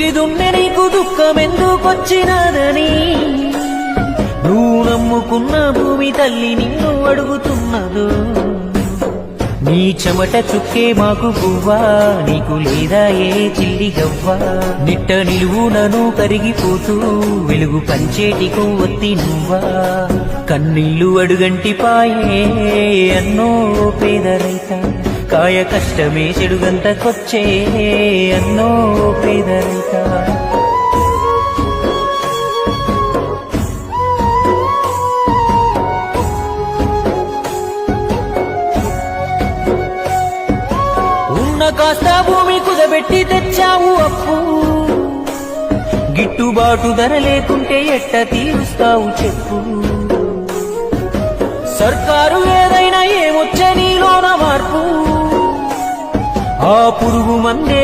దుక్కిదున్నే నీకు దుఃఖమెందుకొచ్చినదని నువ్వు నమ్ముకున్న భూమి తల్లి నిన్ను అడుగుతున్నదో నీ చెమట చుక్కే మాకు పువ్వా నీకు లేదా ఏ చిల్లి గవ్వా నిట్ట నిలువునను కరిగిపోతూ వెలుగు పంచేటి కొవ్వొత్తి నువ్వా కన్నీళ్లు అడుగంటి పాయే అన్నో పేద రైత కాయ కష్టమే చెడుగంతకొచ్చే అన్నో పేద రైత కాస్త భూమి కుదబెట్టి తెచ్చావు అప్పు గిట్టుబాటు ధర లేకుంటే ఎట్ట తీరుస్తావు చెప్పు సర్కారు ఏదైనా ఏమొచ్చే నీలోన మార్పు ఆ పురుగు మందే